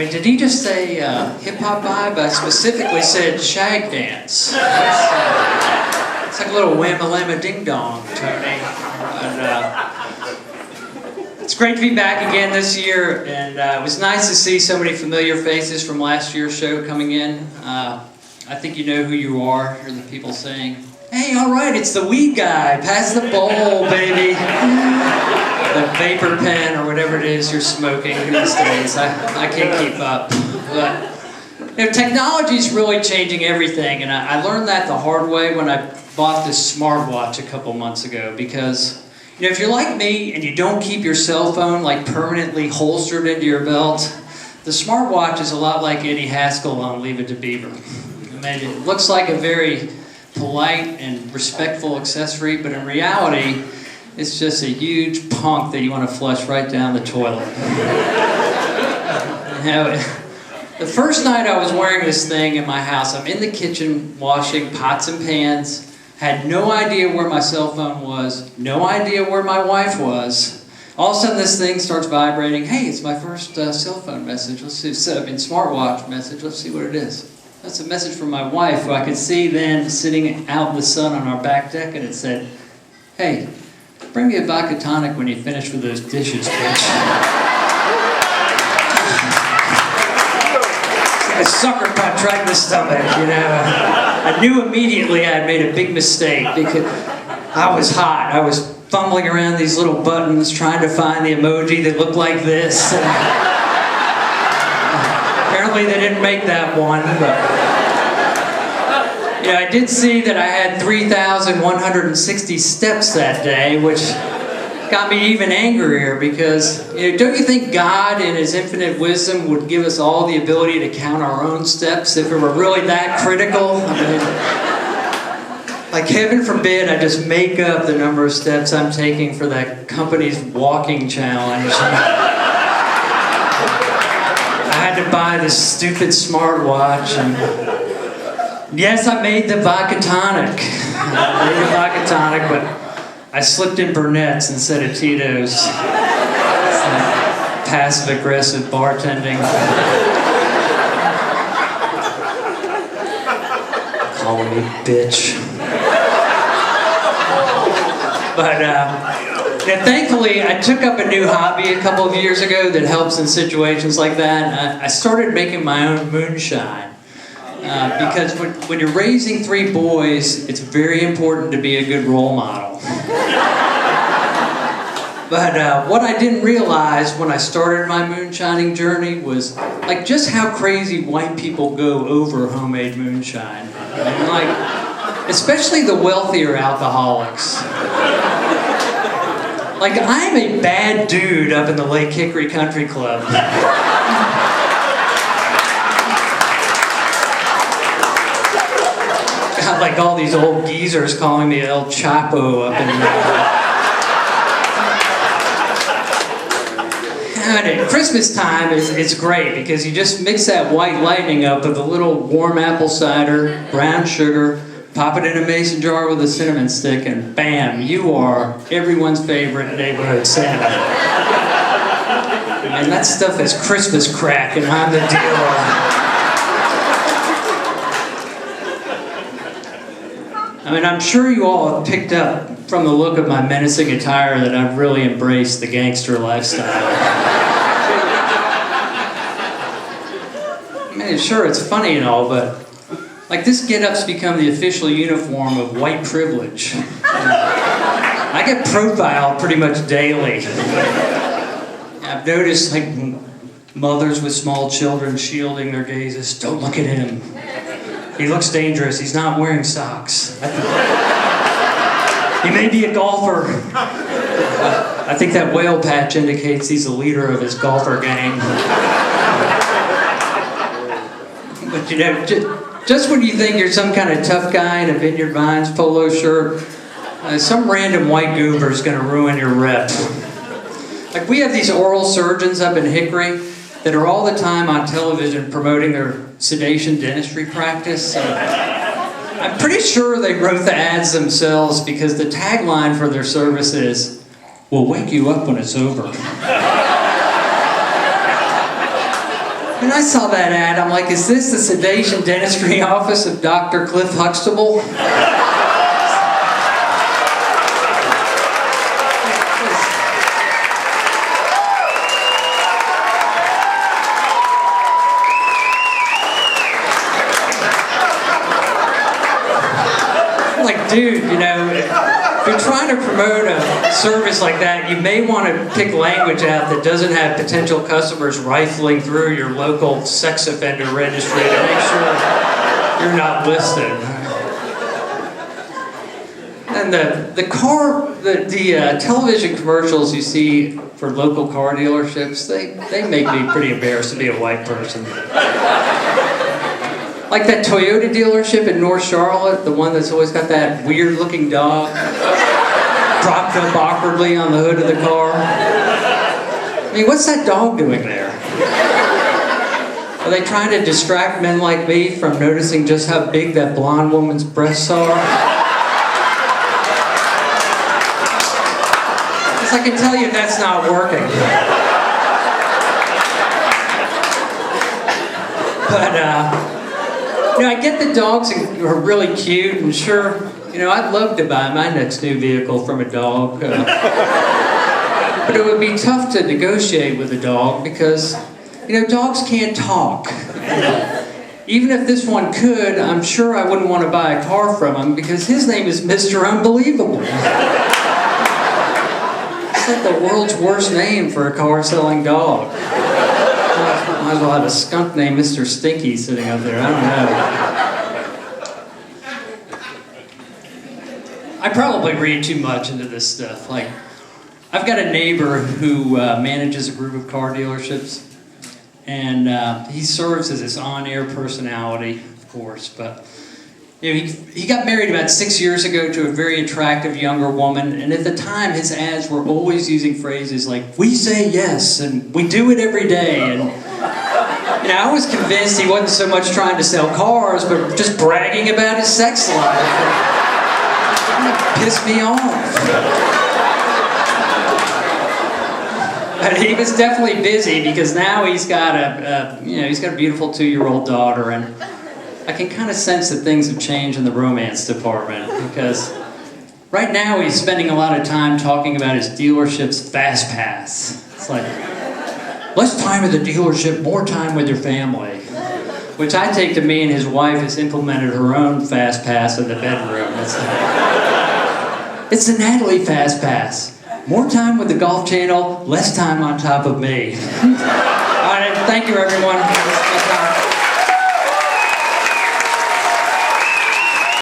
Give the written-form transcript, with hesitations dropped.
mean, did he just say hip-hop vibe? I specifically said shag dance. It's like a little whamma-lamma ding-dong, Tony. It's great to be back again this year, and it was nice to see so many familiar faces from last year's show coming in. I think you know who you are. You're the people saying, "Hey, all right, it's the weed guy. Pass the bowl, baby." The vapor pen or whatever it is you're smoking these days. I can't keep up. But you know, technology's really changing everything, and I learned that the hard way when I bought this smartwatch a couple months ago. Because you know, if you're like me and you don't keep your cell phone like permanently holstered into your belt, the smartwatch is a lot like Eddie Haskell on Leave It to Beaver. I mean, it looks like a very polite and respectful accessory, but in reality, it's just a huge punk that you want to flush right down the toilet. You know, the first night I was wearing this thing in my house, I'm in the kitchen washing pots and pans, had no idea where my cell phone was, no idea where my wife was. All of a sudden this thing starts vibrating. Hey, it's my first cell phone message. Let's see, smartwatch message. Let's see what it is. That's a message from my wife, who I could see then sitting out in the sun on our back deck, and it said, "Hey, bring me a vodka tonic when you finish with those dishes, bitch." A sucker punch right in the stomach, you know. I knew immediately I had made a big mistake because I was hot. I was fumbling around these little buttons trying to find the emoji that looked like this. Apparently they didn't make that one, but you know, I did see that I had 3,160 steps that day, which got me even angrier because, you know, don't you think God in His infinite wisdom would give us all the ability to count our own steps if it were really that critical? I mean, like, heaven forbid I just make up the number of steps I'm taking for that company's walking challenge. I had to buy this stupid smartwatch, and yes, I made the vodka tonic. But I slipped in Burnett's instead of Tito's. Passive-aggressive bartending. Calling me bitch. But thankfully, I took up a new hobby a couple of years ago that helps in situations like that. I started making my own moonshine. Because when you're raising 3 boys, it's very important to be a good role model. But what I didn't realize when I started my moonshining journey was like just how crazy white people go over homemade moonshine. I mean, like, especially the wealthier alcoholics. Like, I'm a bad dude up in the Lake Hickory Country Club. Got like all these old geezers calling me El Chapo up in And at Christmas time, it's great because you just mix that white lightning up with a little warm apple cider, brown sugar, pop it in a mason jar with a cinnamon stick, and bam, you are everyone's favorite neighborhood Santa. And that stuff is Christmas crack, and I'm the dealer. I mean, I'm sure you all have picked up from the look of my menacing attire that I've really embraced the gangster lifestyle. I mean, sure, it's funny and all, but like, this get-up's become the official uniform of white privilege. I get profiled pretty much daily. I've noticed, like, mothers with small children shielding their gazes. Don't look at him. He looks dangerous. He's not wearing socks. He may be a golfer. I think that whale patch indicates he's the leader of his golfer gang. But you know, just when you think you're some kind of tough guy in a Vineyard Vines polo shirt, some random white goober's gonna ruin your rep. Like, we have these oral surgeons up in Hickory that are all the time on television promoting their sedation dentistry practice. I'm pretty sure they wrote the ads themselves because the tagline for their service is, "We'll wake you up when it's over." When I saw that ad, I'm like, is this the sedation dentistry office of Dr. Cliff Huxtable? Like, dude, you know, if you're trying to promote a service like that, you may want to pick language out that doesn't have potential customers rifling through your local sex offender registry to make sure you're not listed. And the television commercials you see for local car dealerships, they make me pretty embarrassed to be a white person. Like that Toyota dealership in North Charlotte, the one that's always got that weird-looking dog propped up awkwardly on the hood of the car. I mean, what's that dog doing there? Are they trying to distract men like me from noticing just how big that blonde woman's breasts are? Because I can tell you that's not working. But, you know, I get the dogs are really cute, and sure, you know, I'd love to buy my next new vehicle from a dog. But it would be tough to negotiate with a dog because, you know, dogs can't talk. Even if this one could, I'm sure I wouldn't want to buy a car from him because his name is Mr. Unbelievable. It's like the world's worst name for a car-selling dog. Might as well have a skunk named Mr. Stinky sitting up there. I don't know. I probably read too much into this stuff. Like, I've got a neighbor who manages a group of car dealerships, and he serves as this on-air personality, of course. But you know, he got married about 6 years ago to a very attractive younger woman, and at the time his ads were always using phrases like, "We say yes," and "We do it every day," and you know, I was convinced he wasn't so much trying to sell cars, but just bragging about his sex life. It pissed me off. But he was definitely busy because now he's got a beautiful 2-year-old daughter, and I can kind of sense that things have changed in the romance department because right now he's spending a lot of time talking about his dealership's fast pass. It's like, less time at the dealership, more time with your family. Which I take to mean his wife has implemented her own fast pass in the bedroom. It's the Natalie fast pass. More time with the Golf Channel, less time on top of me. All right, thank you everyone.